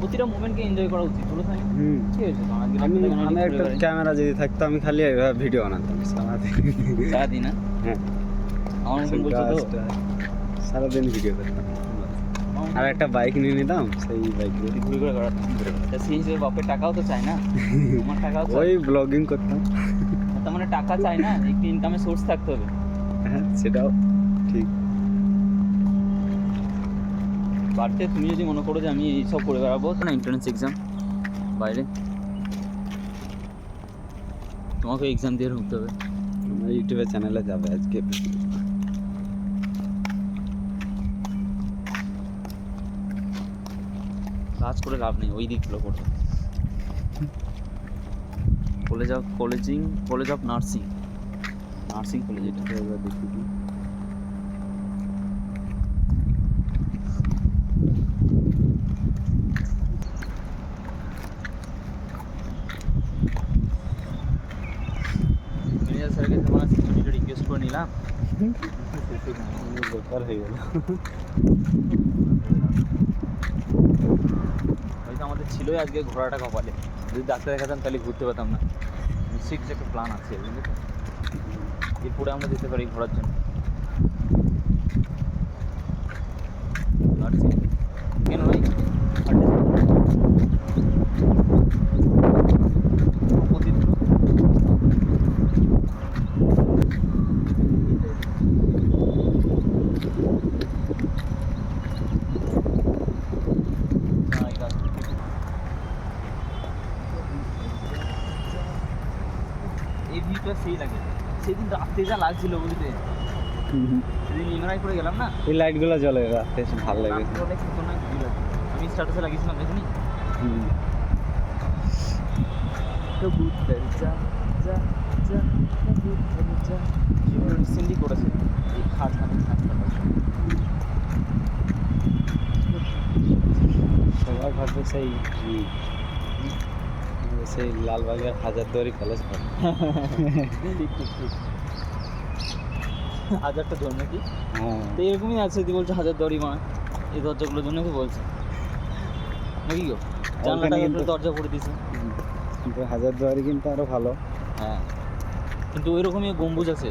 প্রতিটা মোমেন্টকে এনজয় করা উচিত বলো তাই ঠিক আছে আমি একটা ক্যামেরা যদি থাকতো আমি খালি ভিডিও বানাতাম সারাদিন না হ্যাঁ আমার মতন বলছো তো সারাদিন ভিডিও করতাম আর একটা বাইক নিয়ে নিতাম সেই বাইক দিয়ে ঘুরে ঘুরে বেড়াতাম তা সেই হিসেবে বাপের টাকাও তো চাই না আমার টাকাও চাই ওই ব্লগিং করতাম তার মানে টাকা চাই না একটু ইনকামের সোর্স থাকতে হবে হ্যাঁ সেটাও ঠিক বাড়িতে তুমি যদি মনে করো যে আমি এইসব করে বেড়াবো না এন্ট্রান্স এক্সাম বাইরে তোমাকে এক্সাম দিয়ে ঢুকতে হবে আমার ইউটিউবে চ্যানেলে যাবে আজকে কাজ করে লাভ নেই ওই দিকগুলো করতে কলেজ অফ নার্সিং কলেজ এটা এবার দেখি কি ম্যানেজার স্যারকে তোমার সিকিউরিটি রিকোয়েস্ট করে নিলাম বেকার হয়ে গেল হয়তো আমাদের ছিলই আজকে ঘোরাটা কপালে যদি ডাক্তার দেখাতাম তাহলে ঘুরতে পারতাম না নিশ্চয়ই কিছু একটা প্ল্যান আছে বুঝলি তো এরপরে আমরা যেতে পারি ঘোরার জন্য কেন ভাই এই ভিউটা সেই লাগে সেদিন রাত্রে যা লাগছিল বুঝতে সেদিন ইমরাই করে গেলাম না এই লাইটগুলো জ্বলে রাতে এসে ভালো লাগে অনেক খতরনাক ভিউ লাগে আমি স্ট্যাটাসে লাগিয়েছিলাম দেখুনি কবুতর যা যা যা কবুতর যা যেগুলো রিসেন্টলি করেছে এই খাটটা সবাই ভাববে সেই লালবাগের হাজারদুয়ারি কলেজ ঘর ঠিক হাজারটা ধর নাকি হ্যাঁ তো এরকমই আছে তুই বলছো হাজারদুয়ারি মা এই দরজাগুলোর জন্য কি বলছে নাকি গো জানলাটা কিন্তু দরজা করে দিয়েছে কিন্তু হাজারদুয়ারি কিন্তু আরো ভালো হ্যাঁ কিন্তু ওই রকমই গম্বুজ আছে